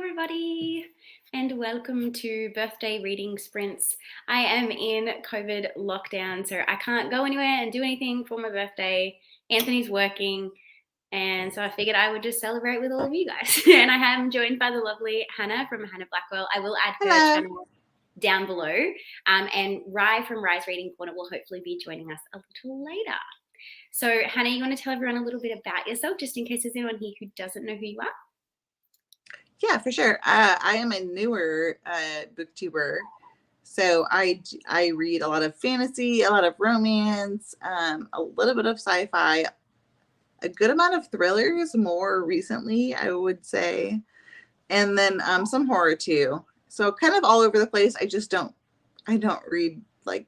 everybody, and welcome to birthday reading sprints. I am in COVID lockdown, so I can't go anywhere and do anything for my birthday. Anthony's working, and so I figured I would just celebrate with all of you guys. And I am joined by the lovely Hannah from Hannah Blackwell. I will add her channel down below, and Rye from Rye's Reading Corner will hopefully be joining us a little later. So Hannah, you want to tell everyone a little bit about yourself, just in case there's anyone here who doesn't know who you are? Yeah, for sure. I am a newer booktuber, so I read a lot of fantasy, a lot of romance, a little bit of sci-fi, a good amount of thrillers more recently, I would say, and then some horror too. So kind of all over the place. I don't read like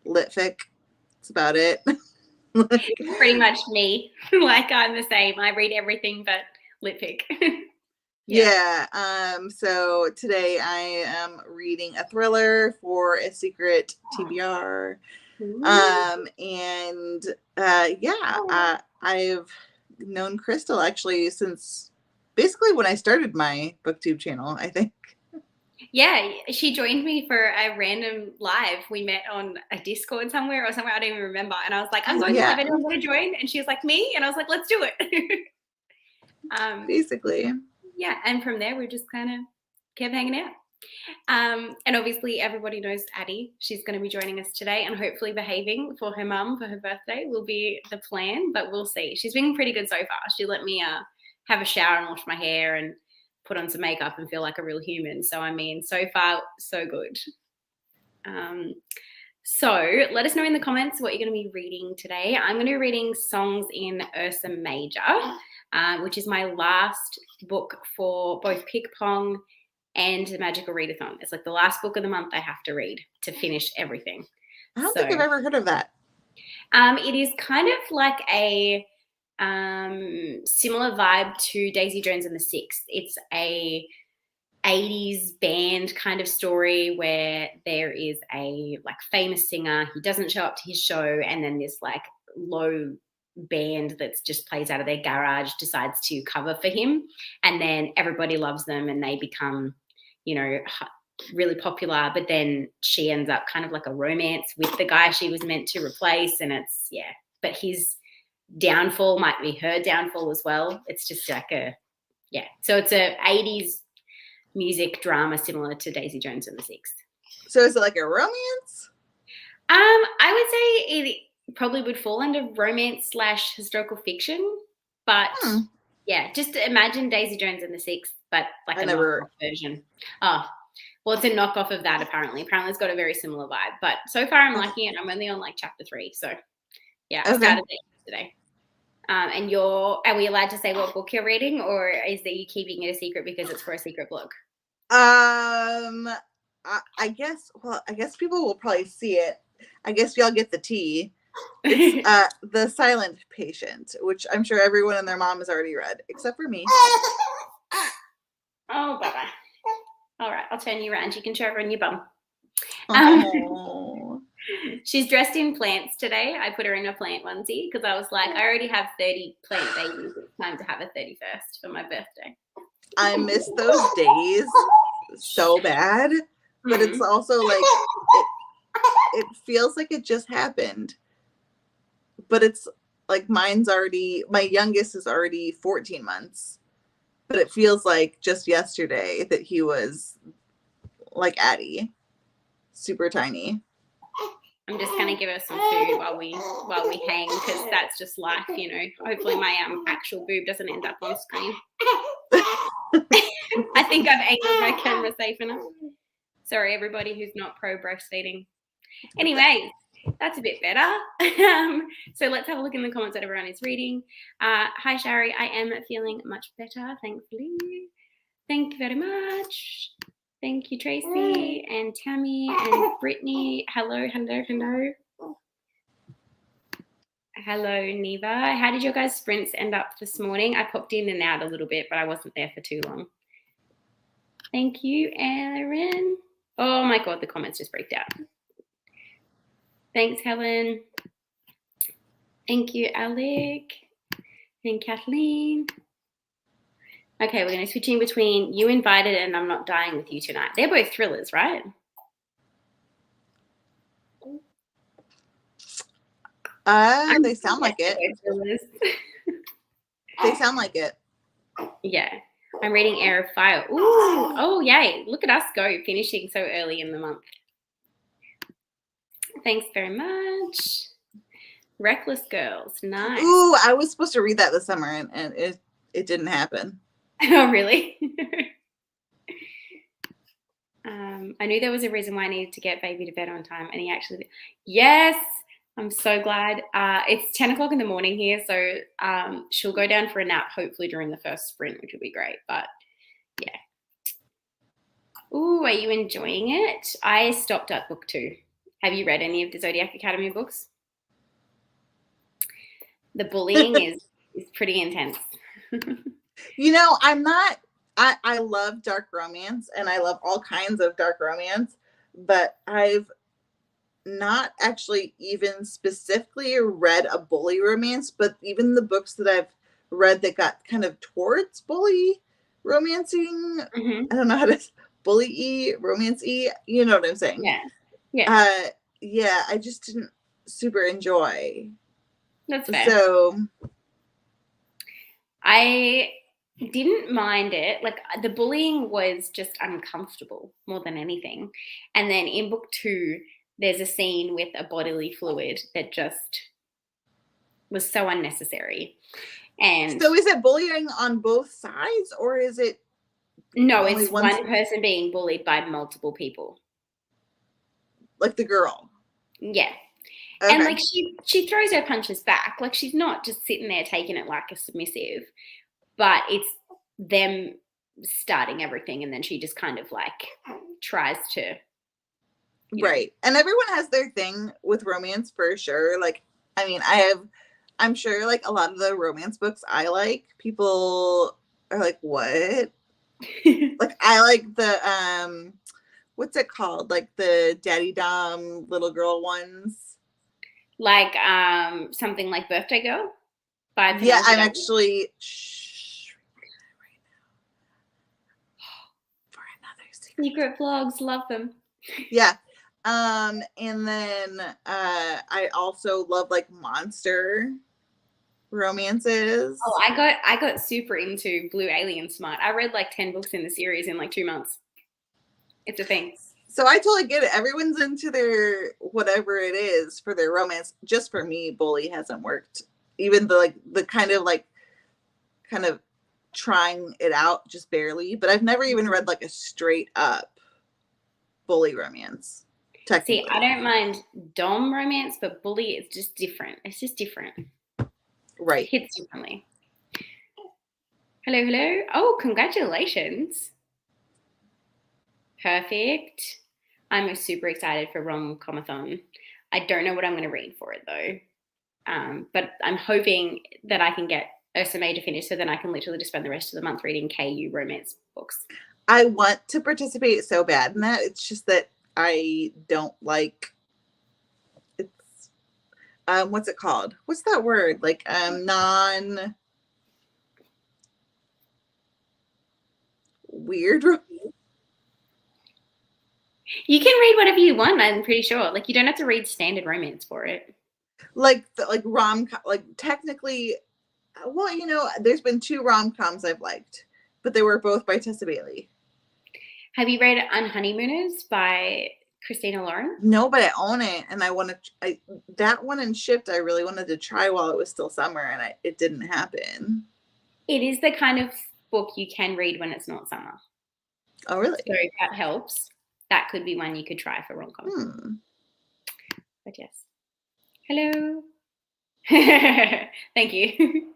lit fic. That's about it. Pretty much me. Like I'm the same. I read everything but lit fic. Yeah. So today I am reading a thriller for a secret TBR. I've known Crystal actually since basically when I started my booktube channel, I think. Yeah, she joined me for a random live. We met on a Discord somewhere, I don't even remember. And I was like, I'm going live, anyone want to join? And she was like, me? And I was like, let's do it. Basically. Yeah, and from there we just kind of kept hanging out. And obviously everybody knows Addie. She's going to be joining us today and hopefully behaving for her mum for her birthday will be the plan, but we'll see. She's been pretty good so far. She let me have a shower and wash my hair and put on some makeup and feel like a real human. So, I mean, so far, so good. So let us know in the comments what you're going to be reading today. I'm going to be reading Songs in Ursa Major, which is my last book for both Pick-Pong and the Magical Readathon. It's like the last book of the month I have to read to finish everything. I don't think I've ever heard of that. It is kind of like a similar vibe to Daisy Jones and the Six. It's a 80s band kind of story where there is a like famous singer. He doesn't show up to his show, and then this like low band that just plays out of their garage decides to cover for him, and then everybody loves them and they become, you know, really popular. But then she ends up kind of like a romance with the guy she was meant to replace, and it's but his downfall might be her downfall as well. It's just like so it's a 80s music drama similar to Daisy Jones and the Six. So is it like a romance? I would say it probably would fall under romance / historical fiction, but just imagine Daisy Jones and the Six, but like knockoff version. Oh, well, it's a knockoff of that apparently. Apparently it's got a very similar vibe, but so far I'm liking it. I'm only on like chapter 3, so I started it yesterday. And are we allowed to say what book you're reading, or is that you keeping it a secret because it's for a secret blog? I guess people will probably see it. I guess y'all get the tea. It's The Silent Patient, which I'm sure everyone and their mom has already read, except for me. Oh, bye-bye. All right, I'll turn you around. You can show everyone your bum. She's dressed in plants today. I put her in a plant onesie because I was like, I already have 30 plant babies. It's time to have a 31st for my birthday. I miss those days so bad, but it's also like it feels like it just happened. But it's like my youngest is already 14 months, but it feels like just yesterday that he was like Addie, super tiny. I'm just gonna give her some food while we hang, because that's just life, you know. Hopefully my actual boob doesn't end up on screen. I think I've angled my camera safe enough. Sorry, everybody who's not pro breastfeeding. Anyway, that's a bit better. So let's have a look in the comments that everyone is reading. Hi, Shari. I am feeling much better, thankfully. Thank you very much. Thank you, Tracy and Tammy and Brittany. Hello. Hello, Neva. How did your guys' sprints end up this morning? I popped in and out a little bit, but I wasn't there for too long. Thank you, Erin. Oh my God, the comments just breaked out. Thanks, Helen. Thank you, Alec and Kathleen. Okay, we're going to switch in between You Invited and I'm Not Dying With You Tonight. They're both thrillers, right? They sound like it. They sound like it. Yeah. I'm reading Air of Fire. Ooh, oh, yay. Look at us go, finishing so early in the month. Thanks very much. Reckless Girls, nice. Ooh, I was supposed to read that this summer, and it didn't happen. Oh, really? I knew there was a reason why I needed to get baby to bed on time, and he actually did. Yes, I'm so glad. It's 10 o'clock in the morning here, so she'll go down for a nap, hopefully during the first sprint, which will be great. But yeah. Ooh, are you enjoying it? I stopped at book 2. Have you read any of the Zodiac Academy books? The bullying is pretty intense. You know, I'm not. I love dark romance, and I love all kinds of dark romance, but I've not actually even specifically read a bully romance. But even the books that I've read that got kind of towards bully romancing, Mm-hmm. I don't know how to bully-y, romance-y. You know what I'm saying? Yeah. Yeah. Yeah. I just didn't super enjoy. That's fair. So I didn't mind it. Like the bullying was just uncomfortable more than anything. And then in book 2, there's a scene with a bodily fluid that just was so unnecessary. And so is it bullying on both sides, or is it no, it's one person being bullied by multiple people. Like the girl? Yeah. Okay. And like she throws her punches back. Like she's not just sitting there taking it like a submissive, but it's them starting everything, and then she just kind of like tries to right. And everyone has their thing with romance for sure. Like, I mean, I'm sure like a lot of the romance books I like, people are like, what? Like I like the what's it called? Like the daddy dom little girl ones. Like something like Birthday Girl by Penelope Yeah, I'm Douglas. actually for another secret vlogs, love them. Yeah. And then I also love like monster romances. Oh, I got super into Blue Alien Smart. I read like 10 books in the series in like 2 months. It's a thing. So I totally get it. Everyone's into their whatever it is for their romance. Just for me, bully hasn't worked. Even the kind of trying it out just barely. But I've never even read like a straight up bully romance. See, I don't mind dom romance, but bully is just different. It's just different. Right. It hits differently. Hello, hello. Oh, congratulations. Perfect. I'm super excited for Rom-Com-A-Thon. I don't know what I'm going to read for it though. But I'm hoping that I can get Ursa May to finish, so then I can literally just spend the rest of the month reading KU romance books. I want to participate so bad in that. It's just that I don't like it's what's it called? What's that word? Like non weird. You can read whatever you want, I'm pretty sure. Like you don't have to read standard romance for it. Like like technically, well, you know, there's been 2 rom-coms I've liked, but they were both by Tessa Bailey. Have you read Unhoneymooners by Christina Lauren? No, but I own it, and I want to. That one and Shipped, I really wanted to try while it was still summer, and it didn't happen. It is the kind of book you can read when it's not summer. Oh, really? So that helps. That could be one you could try for rom-com. But yes. Hello. Thank you.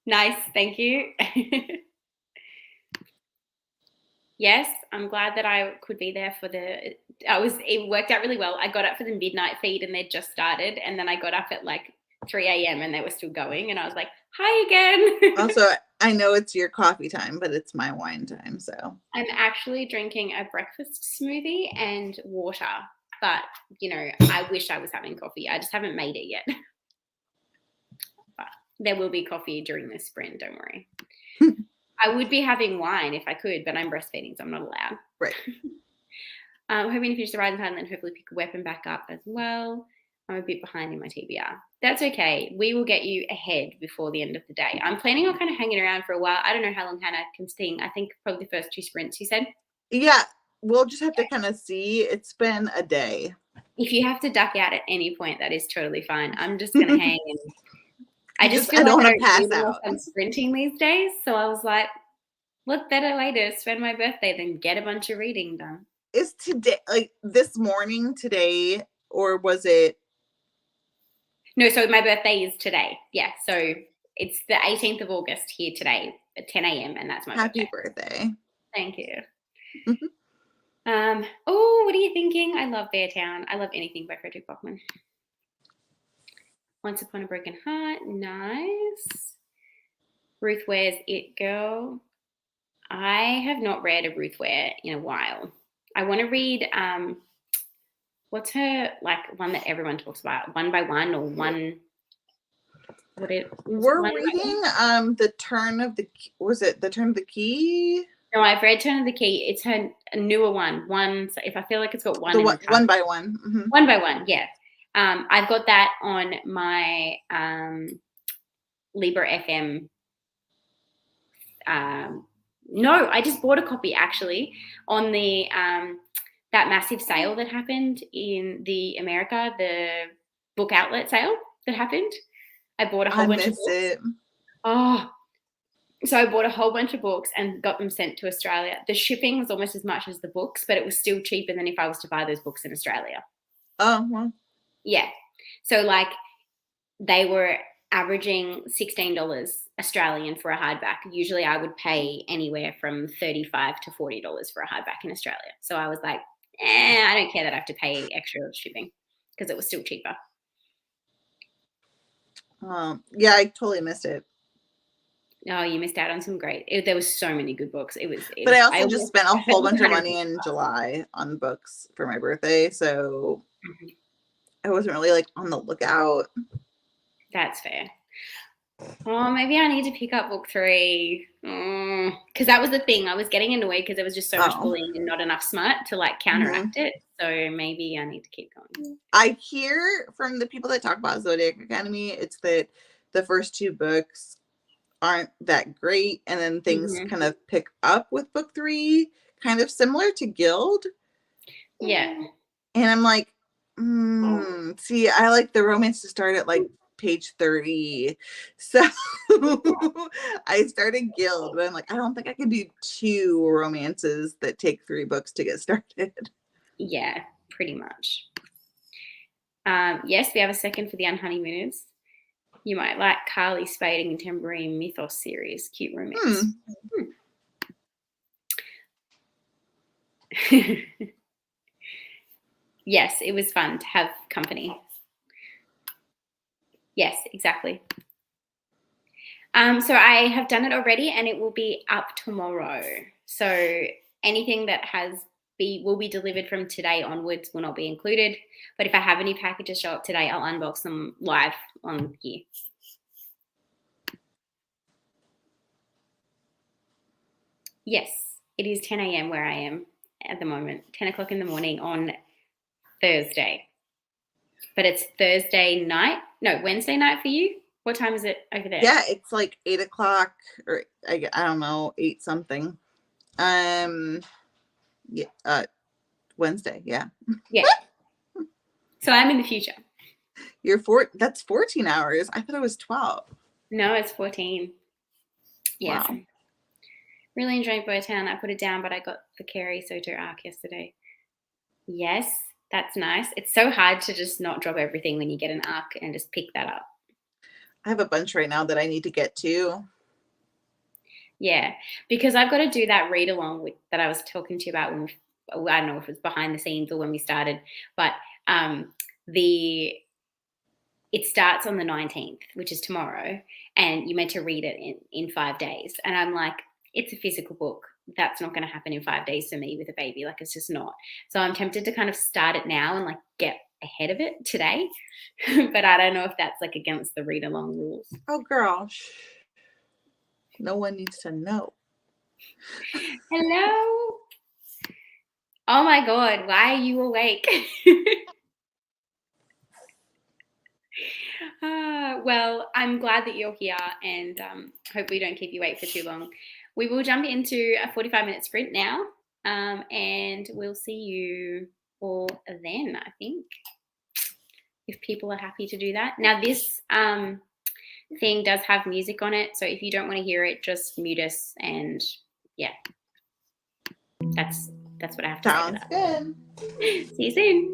Nice. Thank you. Yes, I'm glad that I could be there for it worked out really well. I got up for the midnight feed and they'd just started. And then I got up at like 3 a.m. and they were still going. And I was like, hi again. Also, I know it's your coffee time, but it's my wine time. So I'm actually drinking a breakfast smoothie and water. But, you know, I wish I was having coffee. I just haven't made it yet. But There will be coffee during this sprint, don't worry. I would be having wine if I could, but I'm breastfeeding, so I'm not allowed. Right. Hoping to finish the rising tide and then hopefully pick a weapon back up as well. I'm a bit behind in my TBR. That's okay. We will get you ahead before the end of the day. I'm planning on kind of hanging around for a while. I don't know how long Hannah can sing. I think probably the first 2 sprints, you said? Yeah, we'll just have to kind of see. It's been a day. If you have to duck out at any point, that is totally fine. I'm just going to hang and I just feel I don't like want to pass out. I'm sprinting these days. So I was like, what better way to spend my birthday than get a bunch of reading done? Is today, like this morning today, or was it? No, so my birthday is today. Yeah, so it's the 18th of August here today at 10 a.m. and that's my Happy birthday. birthday. Thank you. Oh, what are you thinking? I love Beartown. I love anything by Frederick Bachman. Once Upon a Broken Heart. Nice. Ruth Ware's It Girl. I have not read a Ruth Ware in a while. I want to read, what's her, like, one that everyone talks about? One by One or One? We're reading The Turn of the, was it The Turn of the Key? No, I've read Turn of the Key. It's her a newer one. So if I feel like it's got one. One by One. Mm-hmm. One by One, yeah. I've got that on my Libra FM. No, I just bought a copy actually on the that massive sale that happened in the America, the book outlet sale that happened. I bought a whole bunch of books. It. Oh, so I bought a whole bunch of books and got them sent to Australia. The shipping was almost as much as the books, but it was still cheaper than if I was to buy those books in Australia. Oh, well. Yeah. So like they were averaging $16 Australian for a hardback. Usually I would pay anywhere from $35 to $40 for a hardback in Australia. So I was like, I don't care that I have to pay extra shipping because it was still cheaper. Yeah, I totally missed it. Oh, you missed out on some great. There was so many good books. But I also just spent a whole bunch of money in July on books for my birthday, so I wasn't really like on the lookout. That's fair. Oh, maybe I need to pick up book 3 because that was the thing. I was getting annoyed because there was just so much bullying and not enough smut to like counteract it. So maybe I need to keep going. I hear from the people that talk about Zodiac Academy, it's that the first 2 books aren't that great, and then things kind of pick up with book 3, kind of similar to Guild. Yeah. And I'm like, see, I like the romance to start at like page 30. So I started Guild, but I'm like, I don't think I can do 2 romances that take 3 books to get started. Yeah, pretty much. Yes, we have a second for the Unhoneymooners. You might like Carly Spade and Contemporary Mythos series. Cute romance. Yes, it was fun to have company. Yes, exactly. So I have done it already and it will be up tomorrow. So anything that will be delivered from today onwards will not be included. But if I have any packages show up today, I'll unbox them live on here. Yes, it is 10 a.m. where I am at the moment, 10 o'clock in the morning on Thursday. But it's Thursday night. No, Wednesday night for you. What time is it over there? Yeah, it's like 8 o'clock or I don't know, 8 something. Yeah, Wednesday. Yeah. Yeah. So I'm in the future. That's 14 hours. I thought it was 12. No, it's 14. Yes. Wow. Really enjoying Boytown. I put it down, but I got the Carrie Soto arc yesterday. Yes, that's nice. It's so hard to just not drop everything when you get an arc and just pick that up. I have a bunch right now that I need to get to. Yeah, because I've got to do that read along that I was talking to you about when I don't know if it was behind the scenes or when we started, but it starts on the 19th, which is tomorrow, and you're meant to read it in 5 days. And I'm like, it's a physical book. That's not going to happen in 5 days for me with a baby. Like, it's just not. So I'm tempted to kind of start it now and like get ahead of it today, but I don't know if that's like against the read along rules. Oh, girl. Shh. No one needs to know. Hello. Oh my God, why are you awake? Well, I'm glad that you're here, and hopefully don't keep you wait for too long. We will jump into a 45-minute sprint now, and we'll see you all then, I think, if people are happy to do that. Now, this thing does have music on it, so if you don't want to hear it, just mute us, and yeah, that's what I have to say to Sounds that. good. See you soon.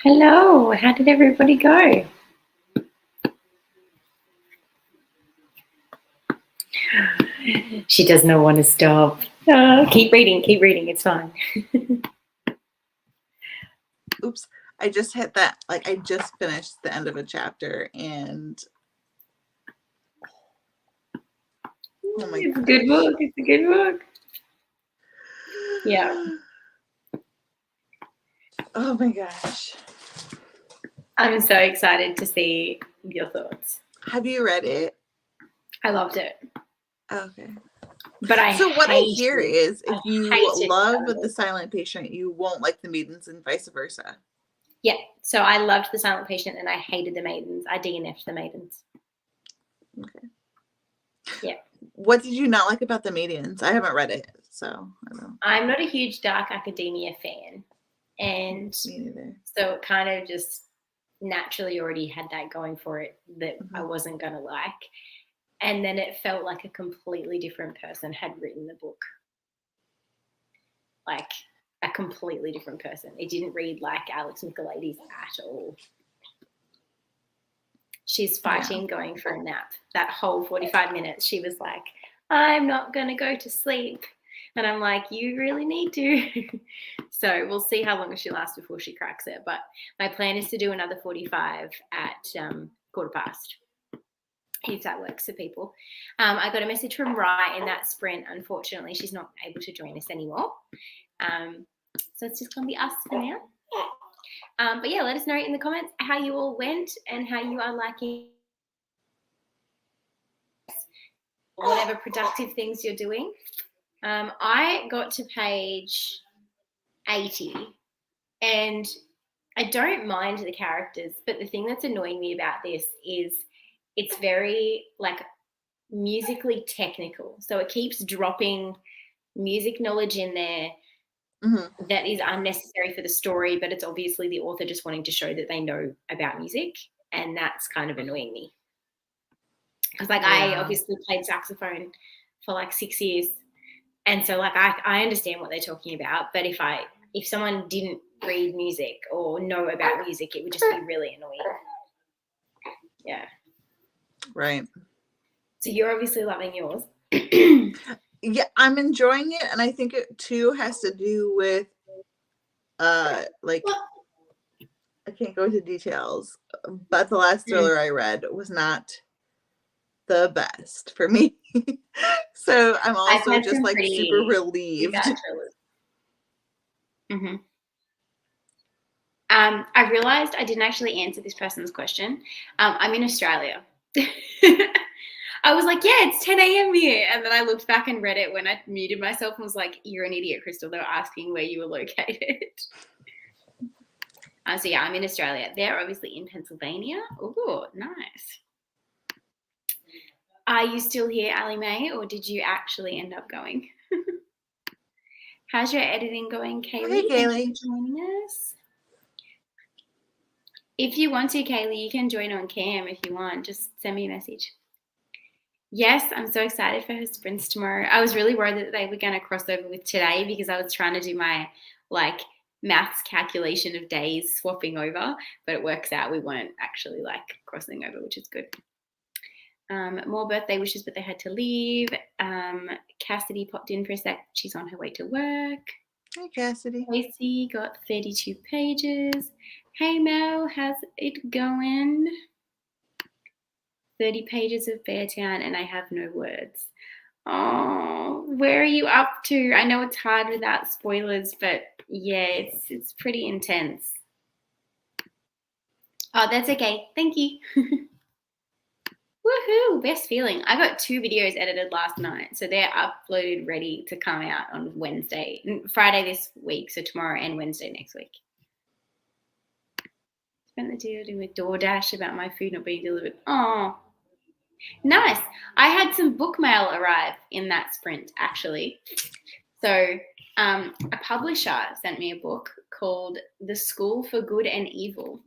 Hello, how did everybody go? She does not want to stop. Keep reading, it's fine. Oops, I just hit that, like I just finished the end of a chapter and oh my It's a good book. It's a good book. Yeah. Oh my gosh. I'm so excited to see your thoughts. Have you read it? I loved it. Okay. But what I hear is if you love it. The Silent Patient, you won't like The Maidens and vice versa. Yeah. So I loved The Silent Patient and I hated The Maidens. I DNF'd The Maidens. Okay. Yeah. What did you not like about The Maidens? I haven't read it, so I don't know. I'm not a huge dark academia fan. And me neither. So it kind of just naturally already had that going for it that I wasn't going to like. And then it felt like a completely different person had written the book. Like a completely different person. It didn't read like Alex Michaelides at all. She's fighting going for a nap. That whole 45 minutes, she was like, I'm not going to go to sleep. And I'm like, you really need to. So we'll see how long she lasts before she cracks it. But my plan is to do another 45 at 15:15, if that works for people. I got a message from Rye in that sprint. Unfortunately, she's not able to join us anymore. So it's just going to be us for now. But yeah, let us know in the comments how you all went and how you are liking whatever productive things you're doing. I got to page 80 and I don't mind the characters, but the thing that's annoying me about this is it's very like musically technical. So it keeps dropping music knowledge in there that is unnecessary for the story, but it's obviously the author just wanting to show that they know about music, and that's kind of annoying me. Because like I obviously played saxophone for like 6 years, and so like I understand what they're talking about, but if someone didn't read music or know about music, it would just be really annoying. Yeah. Right. So you're obviously loving yours. Yeah, I'm enjoying it, and I think it too has to do with like I can't go into details, but the last thriller I read was not the best for me. So I'm also just like super relieved. I realized I didn't actually answer this person's question. I'm in Australia. I was like, yeah, it's 10 a.m. here. And then I looked back and read it when I muted myself and was like, you're an idiot, Crystal. They were asking where you were located. So yeah, I'm in Australia. They're obviously in Pennsylvania. Oh, nice. Are you still here, Ali Mae, or did you actually end up going? How's your editing going, Kaylee? Hey, Kaylee. Thank you for joining us. If you want to, Kaylee, you can join on cam if you want. Just send me a message. Yes, I'm so excited for her sprints tomorrow. I was really worried that they were going to cross over with today because I was trying to do my like maths calculation of days swapping over, but it works out we weren't actually like crossing over, which is good. More birthday wishes, but they had to leave. Cassidy popped in for a sec. She's on her way to work. Hey, Cassidy. Casey got 32 pages. Hey, Mel, how's it going? 30 pages of Beartown and I have no words. Oh, where are you up to? I know it's hard without spoilers, but yeah, it's pretty intense. Oh, that's okay. Thank you. Woohoo, best feeling. I got 2 videos edited last night, so they're uploaded ready to come out on Friday this week, so tomorrow and Wednesday next week. Spent the day doing with DoorDash about my food not being delivered. Oh, nice. I had some book mail arrive in that sprint, actually. So a publisher sent me a book called The School for Good and Evil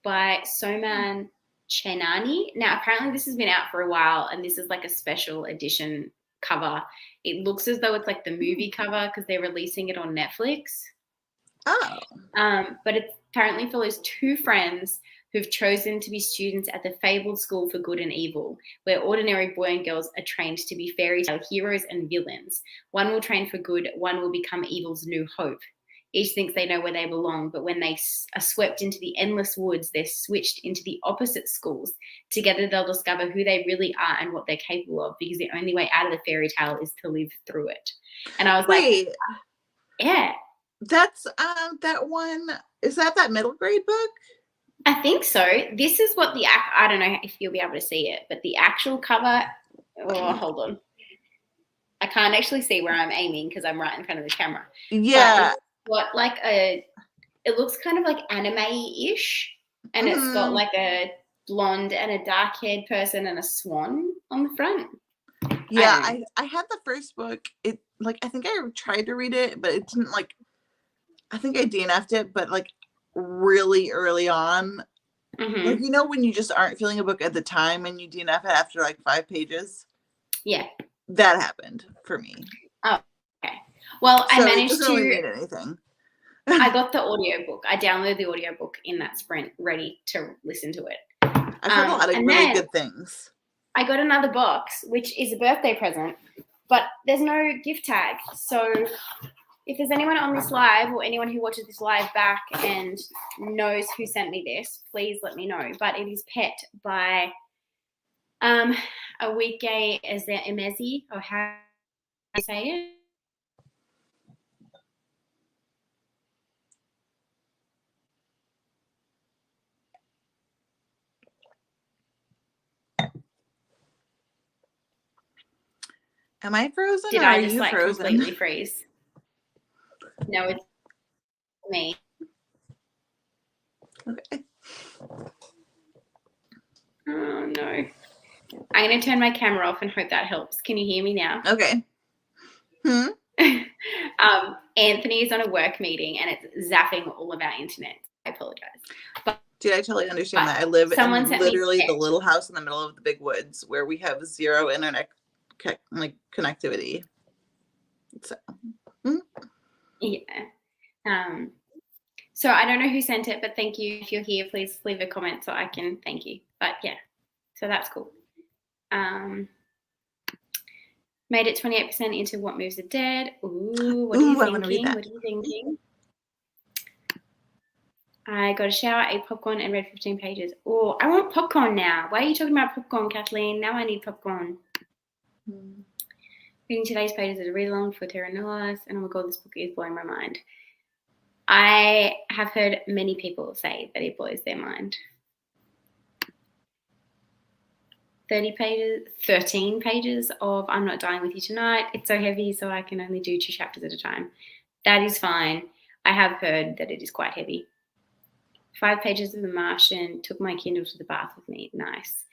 by Soman Chenani. Now, apparently this has been out for a while, and this is like a special edition cover. It looks as though it's like the movie cover because they're releasing it on Netflix. Oh. But it's apparently follows two friends who've chosen to be students at the fabled school for good and evil, where ordinary boy and girls are trained to be fairy tale heroes and villains. One will train for good, one will become evil's new hope. Each thinks they know where they belong, but when they are swept into the endless woods, they're switched into the opposite schools. Together, they'll discover who they really are and what they're capable of, because the only way out of the fairy tale is to live through it. And I was like, yeah. That's that one. Is that middle grade book? I think so. This is what I don't know if you'll be able to see it, but the actual cover, hold on. I can't actually see where I'm aiming because I'm right in front of the camera. Yeah. It looks kind of like anime-ish, and it's got like a blonde and a dark-haired person and a swan on the front. Yeah, I had the first book. It I think I tried to read it, but it didn't I think I DNF'd it, but really early on. Mm-hmm. When you just aren't feeling a book at the time and you DNF it after 5 pages? Yeah. That happened for me. Oh, okay. Well, so I managed it doesn't really mean anything. I got the audiobook. I downloaded the audiobook in that sprint, ready to listen to it. I've heard a lot of really good things. I got another box, which is a birthday present, but there's no gift tag. So if there's anyone on this live or anyone who watches this live back and knows who sent me this, please let me know. But it is Pet by Awike Emezi, or how do you say it? Am I frozen? Did or I are just you frozen? Completely freeze? No, it's me. Okay. Oh no. I'm going to turn my camera off and hope that helps. Can you hear me now? Okay. Anthony is on a work meeting and it's zapping all of our internet. I apologize. But dude, I totally understand that. I live in literally the little house in the middle of the big woods where we have zero internet connectivity. So. Yeah. So I don't know who sent it, but thank you. If you're here, please leave a comment so I can thank you. But yeah, so that's cool. Made it 28% into What Moves the Dead. Ooh, what are you thinking? What are you thinking? I got a shower, ate popcorn, and read 15 pages. Oh, I want popcorn now. Why are you talking about popcorn, Kathleen? Now I need popcorn. Reading today's pages is really long for Terra Nullis, and oh my god, this book is blowing my mind. I have heard many people say that it blows their mind. 13 pages of I'm Not Dying With You Tonight. It's so heavy, so I can only do 2 chapters at a time. That is fine. I have heard that it is quite heavy. 5 pages of The Martian. Took my Kindle to the bath with me. Nice.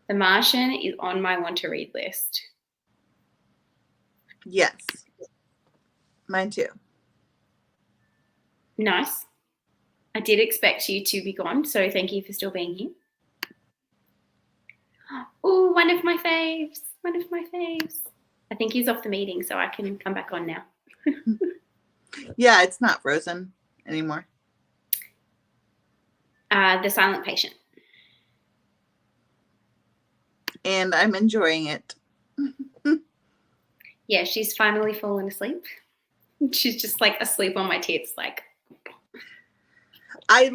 The Martian is on my want to read list. Yes. Mine too. Nice. I did expect you to be gone, so thank you for still being here. Oh, one of my faves. I think he's off the meeting, so I can come back on now. Yeah, it's not frozen anymore. The Silent Patient. And I'm enjoying it. Yeah, she's finally fallen asleep. She's just asleep on my tits, I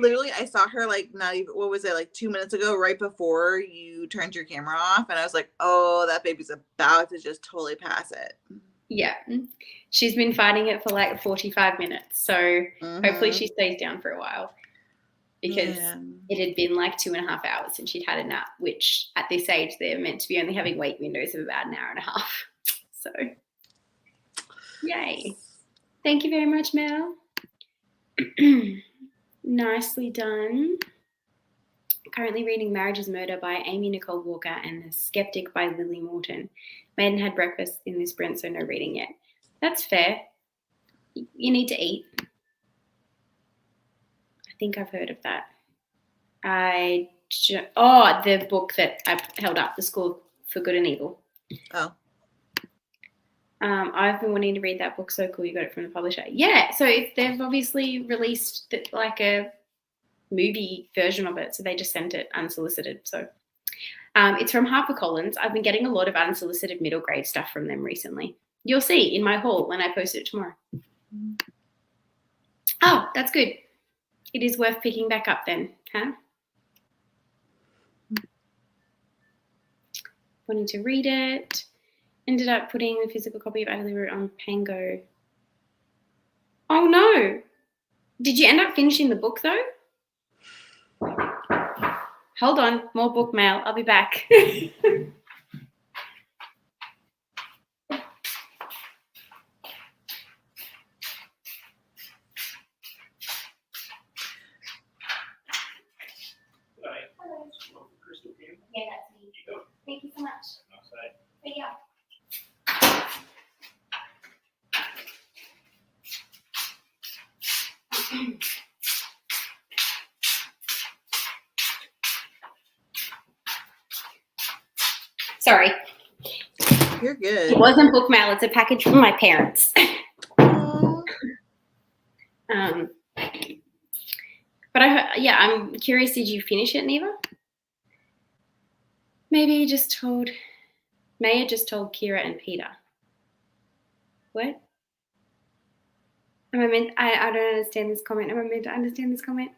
saw her not even, what was it, 2 minutes ago, right before you turned your camera off, and I was like, oh, that baby's about to just totally pass it. Yeah. She's been fighting it for 45 minutes, so hopefully she stays down for a while, because it had been 2.5 hours since she'd had a nap, which at this age they're meant to be only having wake windows of about an hour and a half. So, yay. Thank you very much, Mel. Nicely done. Currently reading Marriage is Murder by Amy Nicole Walker and The Skeptic by Lily Morton. Made and had breakfast in this sprint, so no reading yet. That's fair. You need to eat. I think I've heard of that. The book that I held up, The School for Good and Evil. Oh. I've been wanting to read that book. So cool, you got it from the publisher. Yeah, so if they've obviously released a movie version of it, so they just sent it unsolicited. So it's from HarperCollins. I've been getting a lot of unsolicited middle grade stuff from them recently. You'll see in my haul when I post it tomorrow. Oh, that's good. It is worth picking back up then, huh? Wanting to read it. Ended up putting the physical copy of Addie wrote on Pango. Oh no! Did you end up finishing the book though? Hold on, more book mail. I'll be back. Yeah, that's me. Thank you so much. See ya. Sorry. You're good. It wasn't book mail. It's a package from my parents. But I'm curious. Did you finish it, Neva? Maybe Maya just told Kira and Peter. What? I don't understand this comment. Am I meant to understand this comment?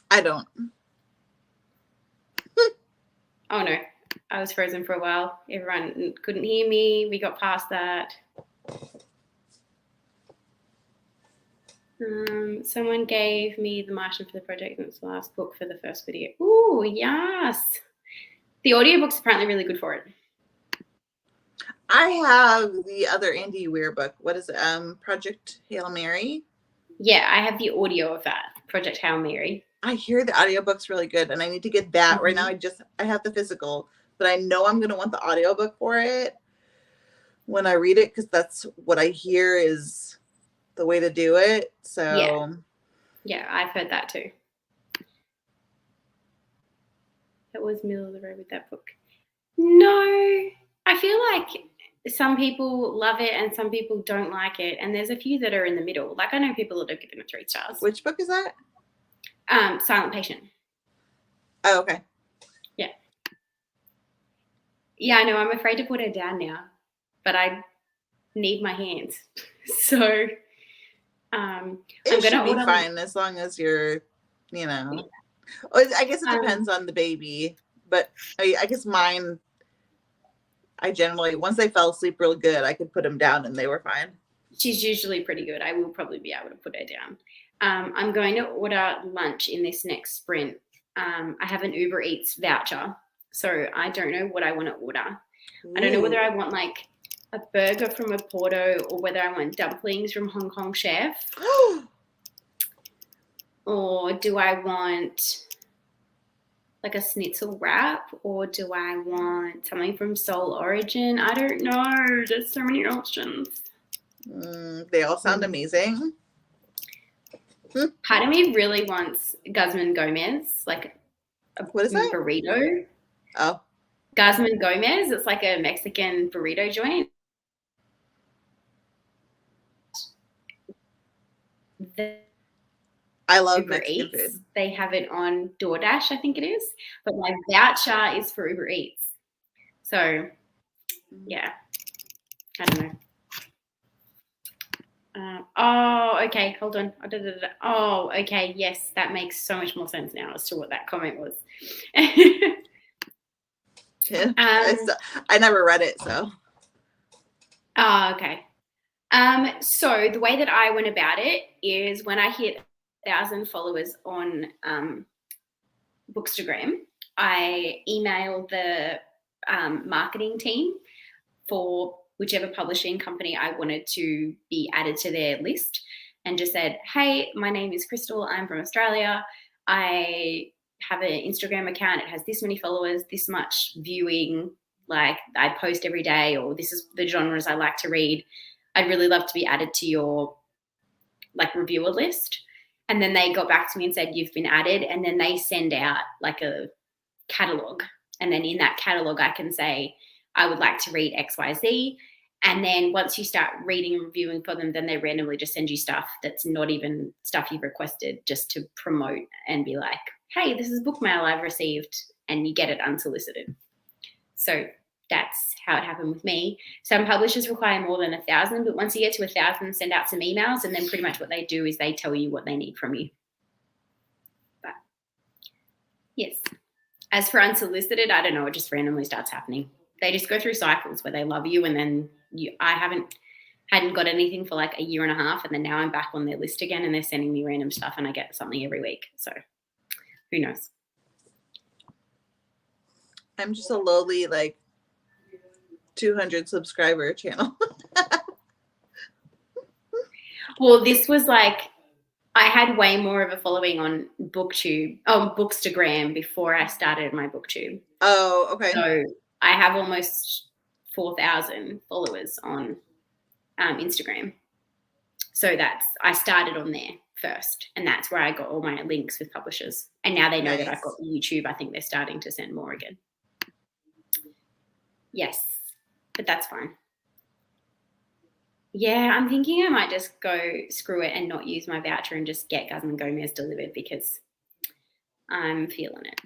I don't. Oh no, I was frozen for a while. Everyone couldn't hear me. We got past that. Someone gave me The Martian for the project, and it's the last book for the first video. Ooh, yes. The audiobook's apparently really good for it. I have the other Andy Weir book. What is it? Project Hail Mary? Yeah, I have the audio of that, Project Hail Mary. I hear the audiobook's really good, and I need to get that. Mm-hmm. Right now I have the physical, but I know I'm going to want the audiobook for it when I read it, because that's what I hear is the way to do it. So yeah, I've heard that too. That was middle of the road with that book. No, I feel like some people love it and some people don't like it, and there's a few that are in the middle. Like I know people that have given it 3 stars. Which book is that? Silent Patient. Oh, okay. Yeah, I know. I'm afraid to put her down now, but I need my hands. So I'm gonna be fine as long as you're, I guess it depends on the baby, but I guess mine, I generally, once they fell asleep real good, I could put them down and they were fine. She's usually pretty good. I will probably be able to put her down. I'm going to order lunch in this next sprint. I have an Uber Eats voucher, so I don't know what I want to order. Ooh. I don't know whether I want like a burger from a Porto or whether I want dumplings from Hong Kong Chef. Or do I want like a schnitzel wrap, or do I want something from Soul Origin? I don't know. There's so many options. They all sound amazing. Part of me really wants Guzman Gomez, like a burrito. Oh. Guzman Gomez, it's like a Mexican burrito joint. I love Mexican food. They have it on DoorDash, I think it is. But my voucher is for Uber Eats. So, yeah. I don't know. Okay. Hold on. Oh, okay. Yes, that makes so much more sense now as to what that comment was. I never read it, so. Oh, okay. So the way that I went about it is when I hit 1,000 followers on Bookstagram, I emailed the marketing team for whichever publishing company I wanted to be added to their list, and just said, hey, my name is Crystal. I'm from Australia. I have an Instagram account. It has this many followers, this much viewing. Like I post every day, or this is the genres I like to read. I'd really love to be added to your like reviewer list. And then they got back to me and said, you've been added. And then they send out like a catalog. And then in that catalog, I can say, I would like to read XYZ. And then once you start reading and reviewing for them, then they randomly just send you stuff that's not even stuff you've requested, just to promote and be like, hey, this is book mail I've received, and you get it unsolicited. So that's how it happened with me. Some publishers require more than 1,000, but once you get to 1,000, send out some emails, and then pretty much what they do is they tell you what they need from you. But yes. As for unsolicited, I don't know, it just randomly starts happening. They just go through cycles where they love you, and then I hadn't got anything for like a year and a half, and then now I'm back on their list again, and they're sending me random stuff, and I get something every week. So who knows? I'm just a lowly, like, 200 subscriber channel. Well, this was like, I had way more of a following on Bookstagram before I started my BookTube. Oh, okay. So I have almost 4,000 followers on Instagram. So I started on there first, and that's where I got all my links with publishers. And now they know that I've got YouTube. I think they're starting to send more again. Yes, but that's fine. Yeah, I'm thinking I might just go screw it and not use my voucher and just get Guzman Gomez delivered, because I'm feeling it.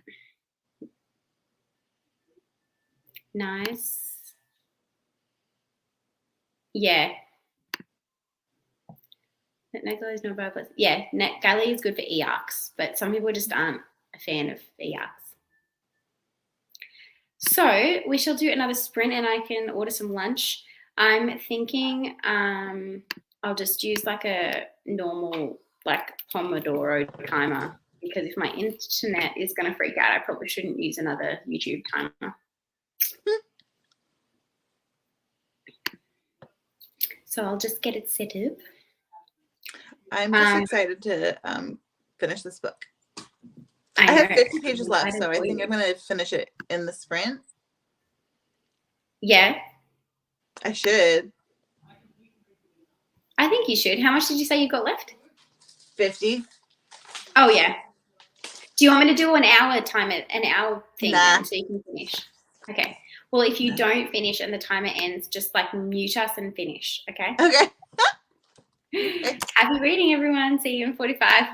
Nice. Yeah. NetGalley is no bad place. Yeah, NetGalley is good for e-arcs, but some people just aren't a fan of e-arcs. So we shall do another sprint, and I can order some lunch. I'm thinking I'll just use like a normal like Pomodoro timer, because if my internet is going to freak out, I probably shouldn't use another YouTube timer. So I'll just get it set up. I'm just excited to finish this book. I have 50 pages left, so I think I'm going to finish it in the sprint. Yeah. I should. I think you should. How much did you say you got left? 50. Oh, yeah. Do you want me to do an hour thing Nah. then, so you can finish? Okay. Well, if you don't finish and the timer ends, just like mute us and finish, okay? Okay. Happy reading, everyone. See you in 45.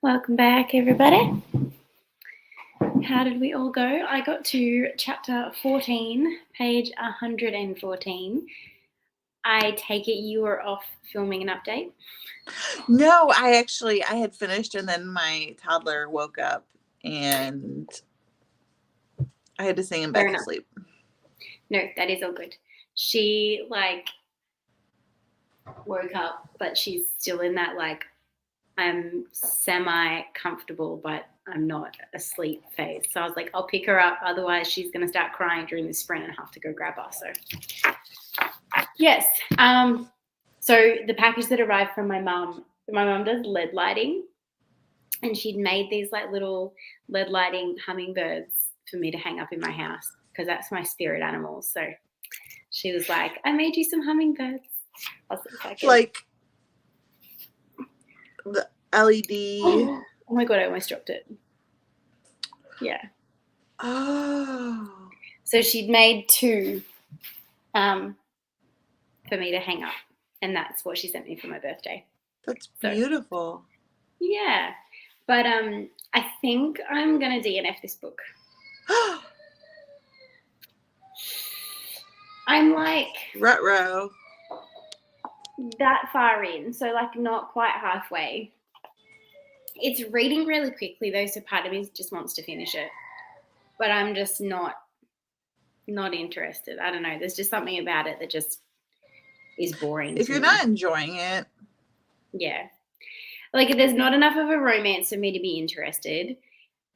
Welcome back, everybody. How did we all go? I got to chapter 14, page 114. I take it you were off filming an update? No, I had finished, and then my toddler woke up and I had to sing him back to sleep. No, that is all good. She woke up, but she's still in that I'm semi-comfortable, but I'm not asleep phase. So I was like, I'll pick her up. Otherwise, she's going to start crying during the sprint and have to go grab her. So, yes. So the package that arrived from my mum does lead lighting. And she'd made these little lead lighting hummingbirds for me to hang up in my house because that's my spirit animal. So she was like, I made you some hummingbirds. I was like the LED. Oh my God, I almost dropped it. Yeah. Oh. So she'd made 2 for me to hang up. And that's what she sent me for my birthday. That's beautiful. So, yeah. But I think I'm going to DNF this book. I'm ruh-roh. That far in, so not quite halfway. It's reading really quickly though, so part of me just wants to finish it. But I'm just not interested. I don't know. There's just something about it that just is boring. If you're not enjoying it. Yeah. There's not enough of a romance for me to be interested.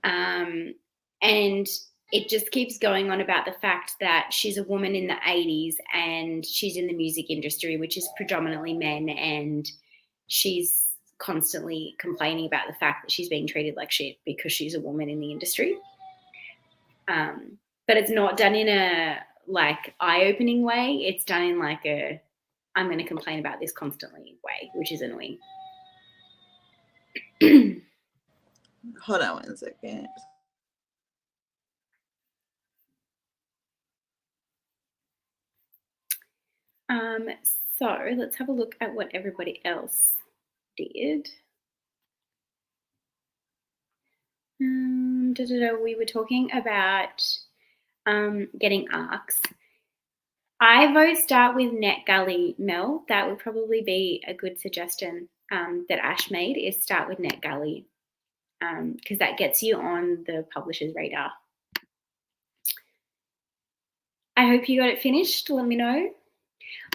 And it just keeps going on about the fact that she's a woman in the 80s and she's in the music industry, which is predominantly men, and she's constantly complaining about the fact that she's being treated like shit because she's a woman in the industry. But it's not done in a eye-opening way. It's done in a I'm going to complain about this constantly way, which is annoying. Hold on 1 second. So let's have a look at what everybody else did. We were talking about getting arcs. I vote start with NetGalley, Mel. That would probably be a good suggestion that Ash made, is start with NetGalley because that gets you on the publisher's radar. I hope you got it finished. Let me know.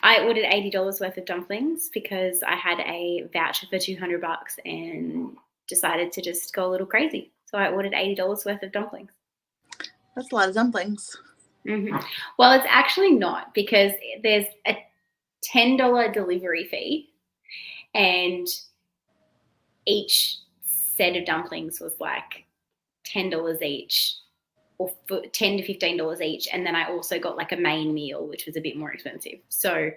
I ordered $80 worth of dumplings because I had a voucher for $200 and decided to just go a little crazy. So I ordered $80 worth of dumplings. That's a lot of dumplings. Mm-hmm. Well, it's actually not, because there's a $10 delivery fee and each set of dumplings was $10 each, or $10 to $15 each. And then I also got a main meal, which was a bit more expensive. So,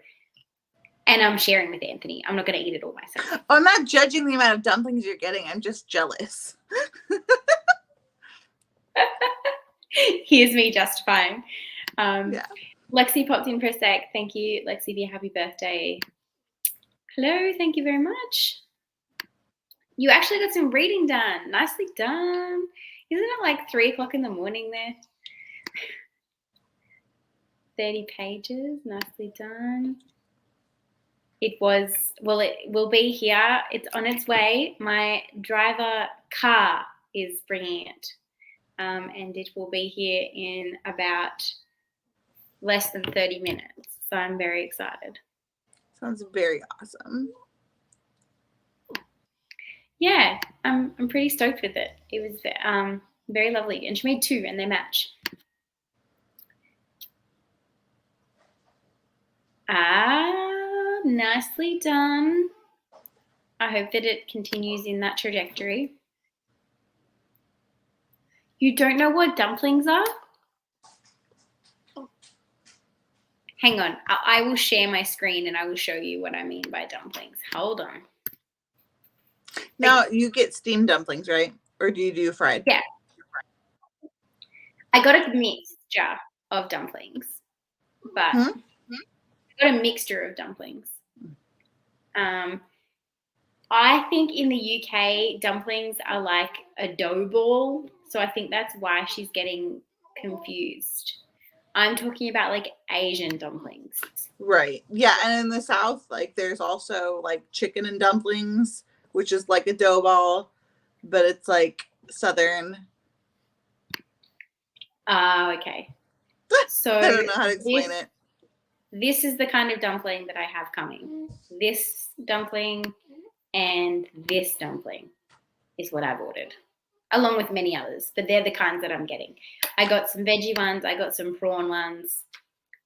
and I'm sharing with Anthony. I'm not going to eat it all myself. I'm not judging the amount of dumplings you're getting. I'm just jealous. Here's me justifying. Yeah. Lexi popped in for a sec. Thank you, Lexi, dear. Happy birthday. Hello. Thank you very much. You actually got some reading done. Nicely done. Isn't it 3 o'clock in the morning there? 30 pages. Nicely done. It was, well, it will be here. It's on its way. My driver car is bringing it. And it will be here in about less than 30 minutes. So I'm very excited. Sounds very awesome. Yeah, I'm pretty stoked with it. It was very lovely. And she made 2 and they match. Nicely done. I hope that it continues in that trajectory. You don't know what dumplings are? Hang on. I will share my screen and I will show you what I mean by dumplings. Hold on. Now, you get steamed dumplings, right? Or do you do fried? Yeah. I got a mixture of dumplings, but I got a mixture of dumplings. I think in the UK, dumplings are like a dough ball. So I think that's why she's getting confused. I'm talking about like Asian dumplings. Right. Yeah. And in the South, like there's also like chicken and dumplings, which is like a dough ball, but it's like Southern. Okay. So I don't know how to explain it. This is the kind of dumpling that I have coming. This dumpling and this dumpling is what I've ordered, along with many others, but they're the kinds that I'm getting. I got some veggie ones. I got some prawn ones.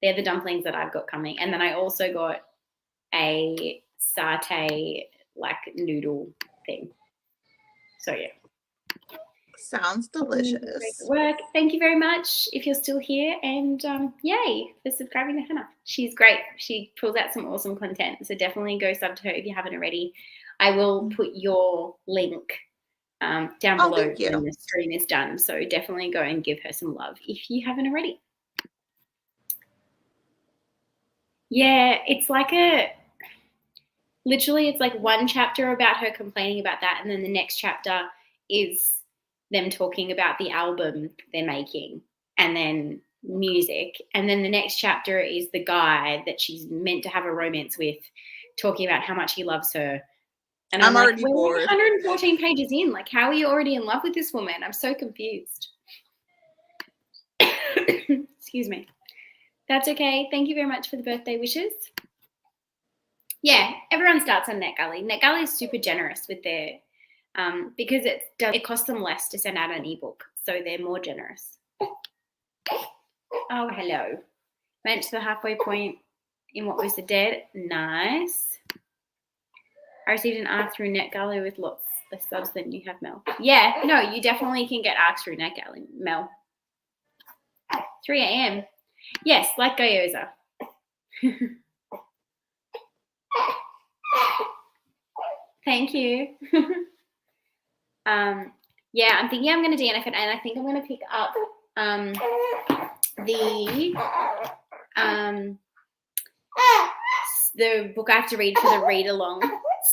They're the dumplings that I've got coming. And then I also got a satay like noodle thing. So yeah. Sounds delicious. Work. Thank you very much if you're still here, and yay for subscribing to Hannah. She's great. She pulls out some awesome content, so definitely go sub to her if you haven't already. I will put your link down below when the stream is done, so definitely go and give her some love if you haven't already. Yeah, it's like literally it's like one chapter about her complaining about that, and then the next chapter is them talking about the album they're making, and then music, and then the next chapter is the guy that she's meant to have a romance with talking about how much he loves her. And I'm like, already bored. 114 pages in. Like, how are you already in love with this woman? I'm so confused. Excuse me. That's okay. Thank you very much for the birthday wishes. Yeah, everyone starts on NetGalley. NetGalley is super generous with their because it costs them less to send out an ebook, so they're more generous. Oh, hello. Went to the halfway point in What Was the Dead. Nice. I received an ARC through NetGalley with lots less subs than you have, Mel. Yeah, no, you definitely can get ARCs through NetGalley, Mel. 3 a.m. Yes, like Gyoza. Thank you. Yeah, I'm thinking I'm going to DNF it, and I think I'm going to pick up the book I have to read for the read along,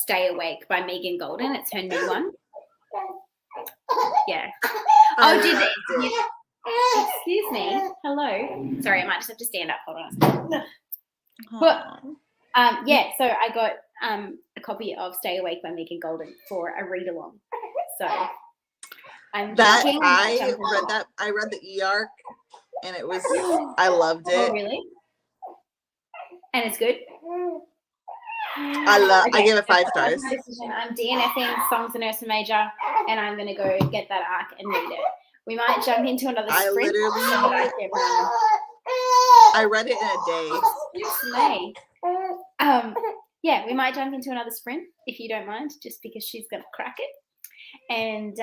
Stay Awake by Megan Golden. It's her new one. Yeah. Oh, did they? Excuse me. Hello. Sorry, I might just have to stand up. Hold on. But yeah, so I got a copy of Stay Awake by Megan Golden for a read along. So I read that. I read the e-arc, and it was. I loved it. Oh, really? And it's good. I gave it 5 stars. I'm DNFing Songs of Ursa Major, and I'm going to go get that arc and read it. We might jump into another sprint. I read it in a day. Yeah, we might jump into another sprint if you don't mind, just because she's going to crack it. And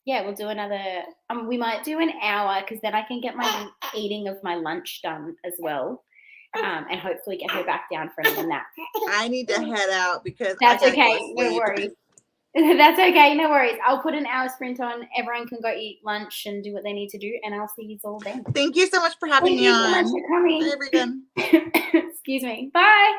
yeah, we'll do another. We might do an hour because then I can get my eating of my lunch done as well. And hopefully get her back down for another nap. I need to head out because that's okay. No worries. That's okay. No worries. I'll put an hour sprint on. Everyone can go eat lunch and do what they need to do, and I'll see you all then. Thank you so much for having me on. Thank you so much for coming. Bye, everyone. Excuse me. Bye.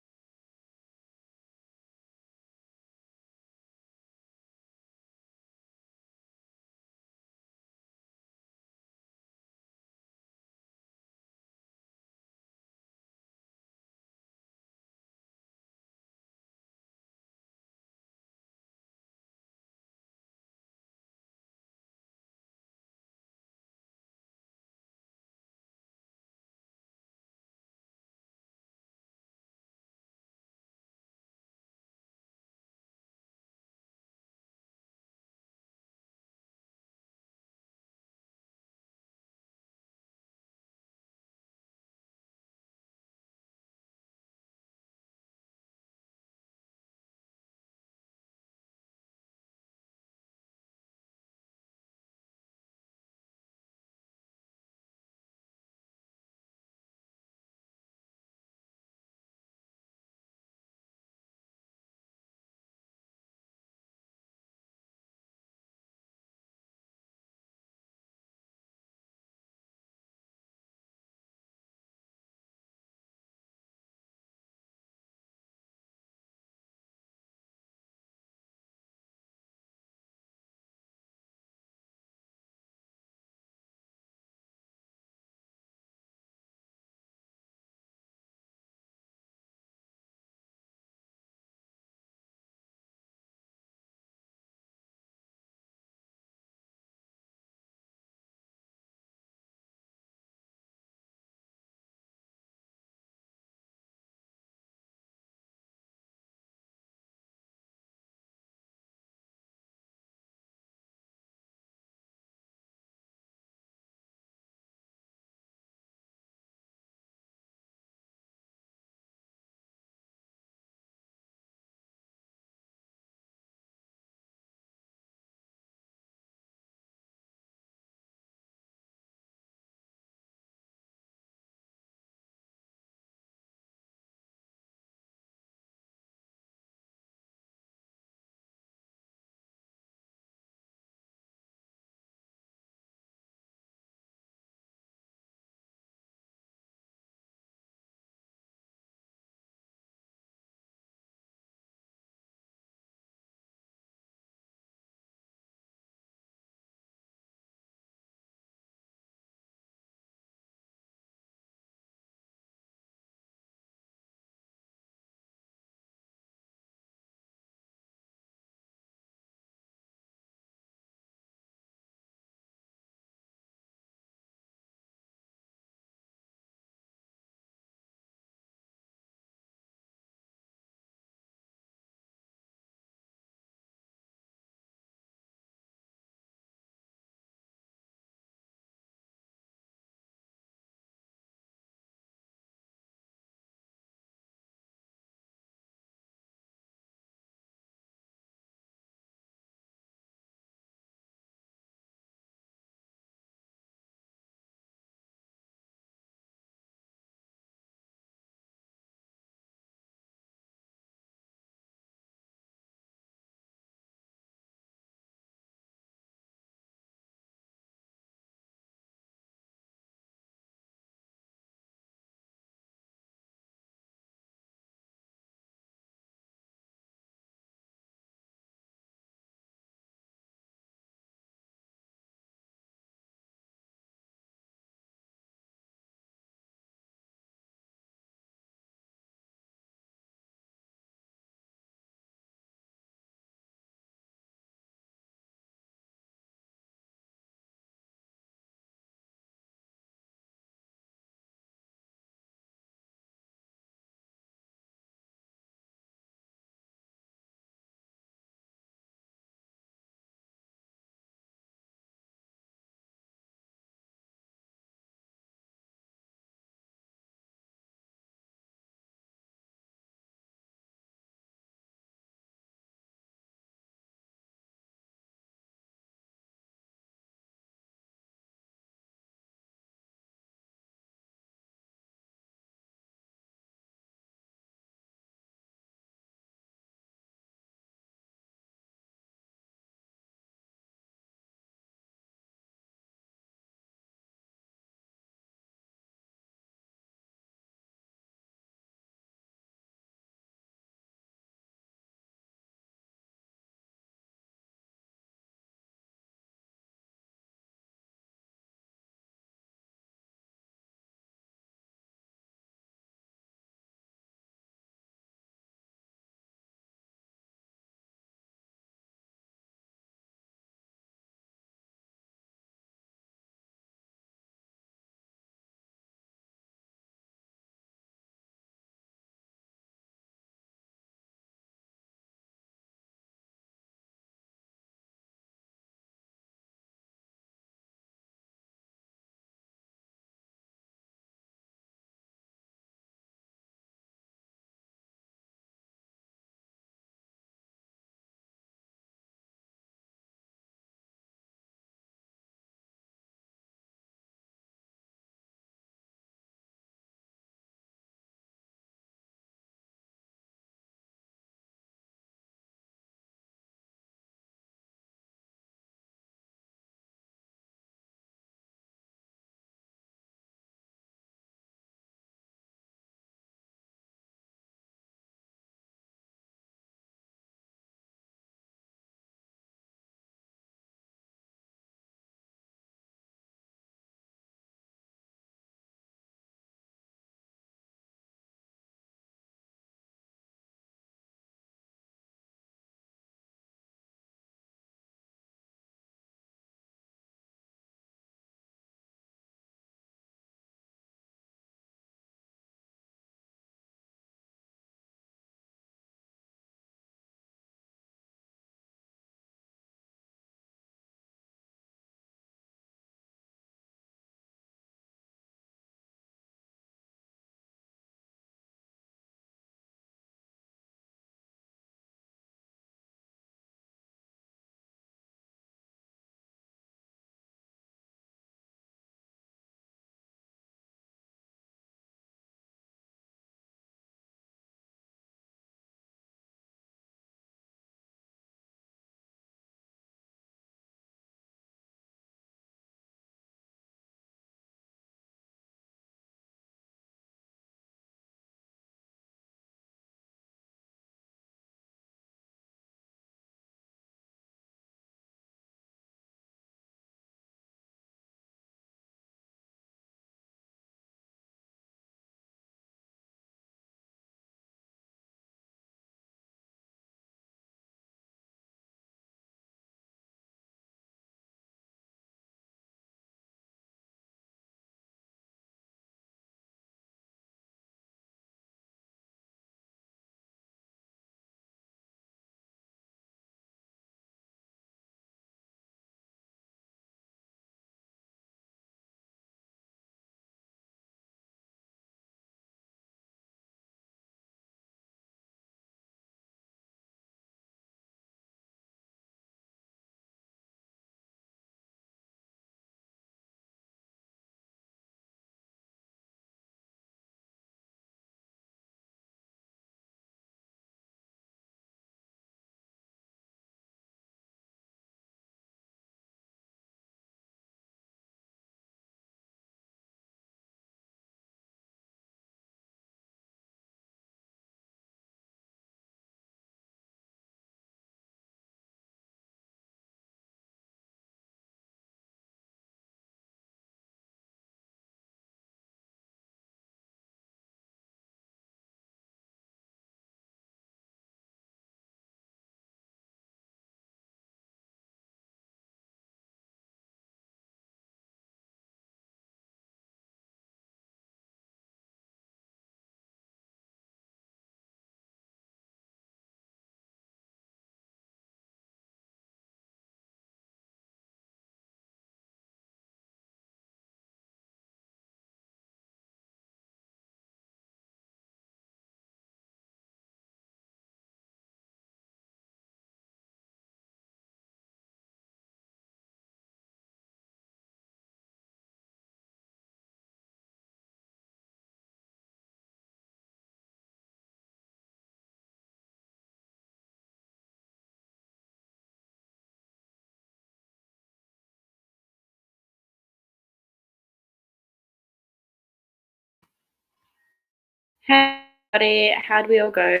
Hey, everybody. How do we all go?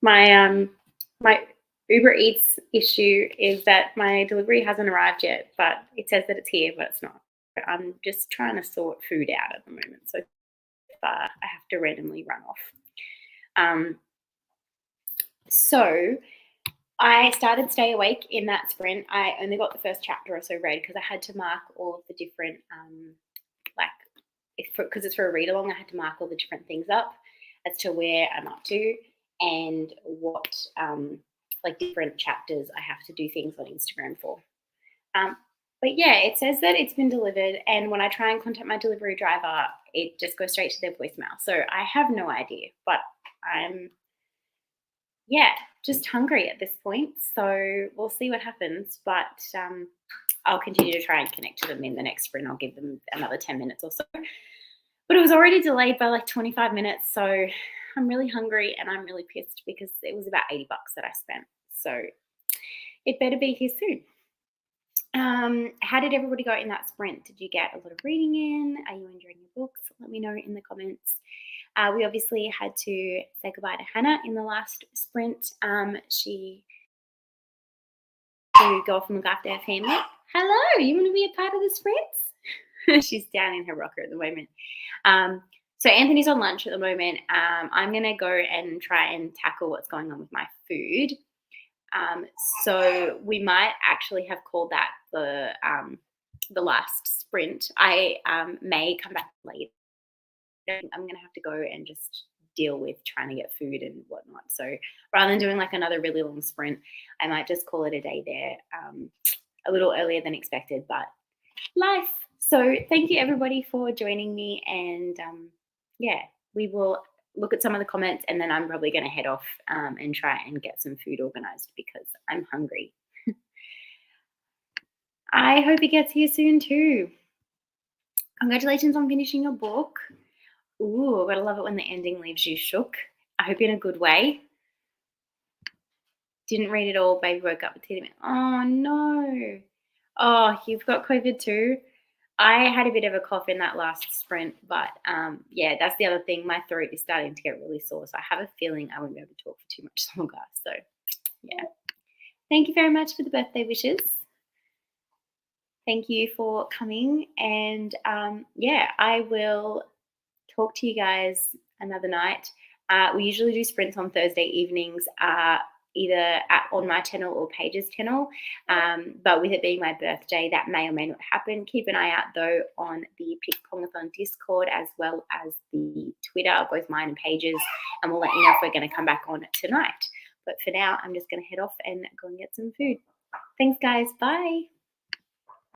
My Uber Eats issue is that my delivery hasn't arrived yet, but it says that it's here, but it's not. I'm just trying to sort food out at the moment, so I have to randomly run off. So I started Stay Awake in that sprint. I only got the first chapter or so read because I had to mark all of the different, because it's for a read along, I had to mark all the different things up as to where I'm up to and what, different chapters I have to do things on Instagram for. But yeah, it says that it's been delivered, and when I try and contact my delivery driver, it just goes straight to their voicemail. So I have no idea, but I'm just hungry at this point. So we'll see what happens. But I'll continue to try and connect to them in the next sprint. I'll give them another 10 minutes or so. But it was already delayed by like 25 minutes. So I'm really hungry and I'm really pissed because it was about $80 that I spent. So it better be here soon. How did everybody go in that sprint? Did you get a lot of reading in? Are you enjoying your books? Let me know in the comments. We obviously had to say goodbye to Hannah in the last sprint. She to go off and look after her family. Hello, you want to be a part of the sprint? She's down in her rocker at the moment. So Anthony's on lunch at the moment. I'm going to go and try and tackle what's going on with my food. So we might actually have called that the last sprint. I may come back later. I'm going to have to go and just deal with trying to get food and whatnot. So rather than doing like another really long sprint, I might just call it a day there a little earlier than expected, but life. So thank you everybody for joining me. And we will look at some of the comments and then I'm probably going to head off and try and get some food organized because I'm hungry. I hope it gets here soon too. Congratulations on finishing your book. Ooh, gotta love it when the ending leaves you shook. I hope in a good way. Didn't read it all, baby woke up with teeth. Oh no. Oh, you've got COVID too? I had a bit of a cough in that last sprint, but that's the other thing. My throat is starting to get really sore, so I have a feeling I won't be able to talk for too much longer. So yeah. Thank you very much for the birthday wishes. Thank you for coming, and I will talk to you guys another night. We usually do sprints on Thursday evenings, either on my channel or Paige's channel. But with it being my birthday, that may or may not happen. Keep an eye out though on the Pick-Pong-A-Thon Discord as well as the Twitter, both mine and Paige's, and we'll let you know if we're going to come back on tonight. But for now, I'm just going to head off and go and get some food. Thanks, guys. Bye.